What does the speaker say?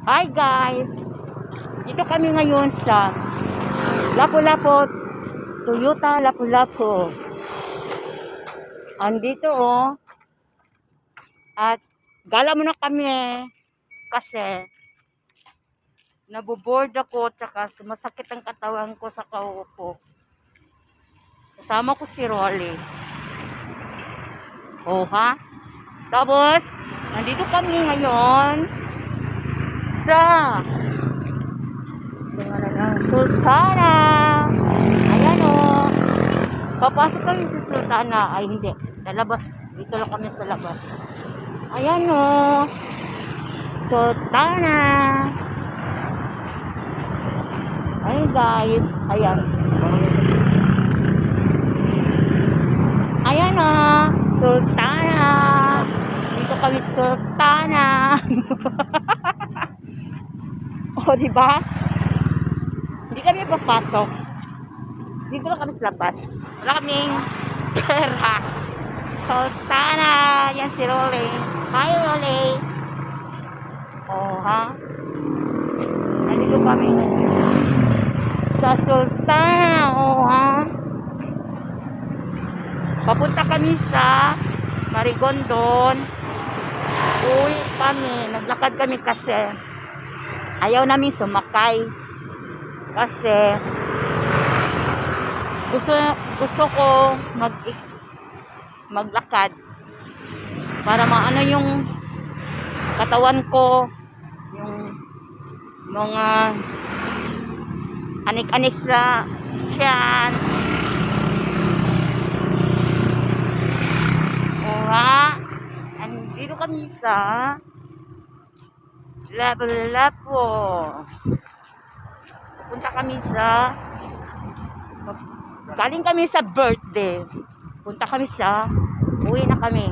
Hi guys! Dito kami ngayon sa Lapu-Lapu, Toyota Lapu-Lapu. Andito at gala muna kami kasi naboboard ako tsaka sumasakit ang katawan ko sa kauupo. Kasama ko si Rolly. Ha? Tapos, nandito kami ngayon sa Sultana. Ayan papasok kami sa Sultana. Ay hindi, sa labas. Dito lang kami sa labas. Ayan Sultana. Ay guys, ayan. Ayan Sultana. Dito kami Sultana. Diba? Hindi kami papasok. Dito lang kami sa labas. Wala kaming pera. Sultana. Yan si Rolly. Hi Rolly. Ha? Nandito kami sa Sultana. Ha? Papunta kami sa Marigondon. Uwi kami. Naglakad kami kasi ayaw namin sumakay. Kasi gusto ko maglakad para maano yung katawan ko, yung mga anik-anik sa tiyan. Andito kami sa Lapu-Lapu. Punta kami sa galing kami sa birthday. Punta kami sa uwi na kami.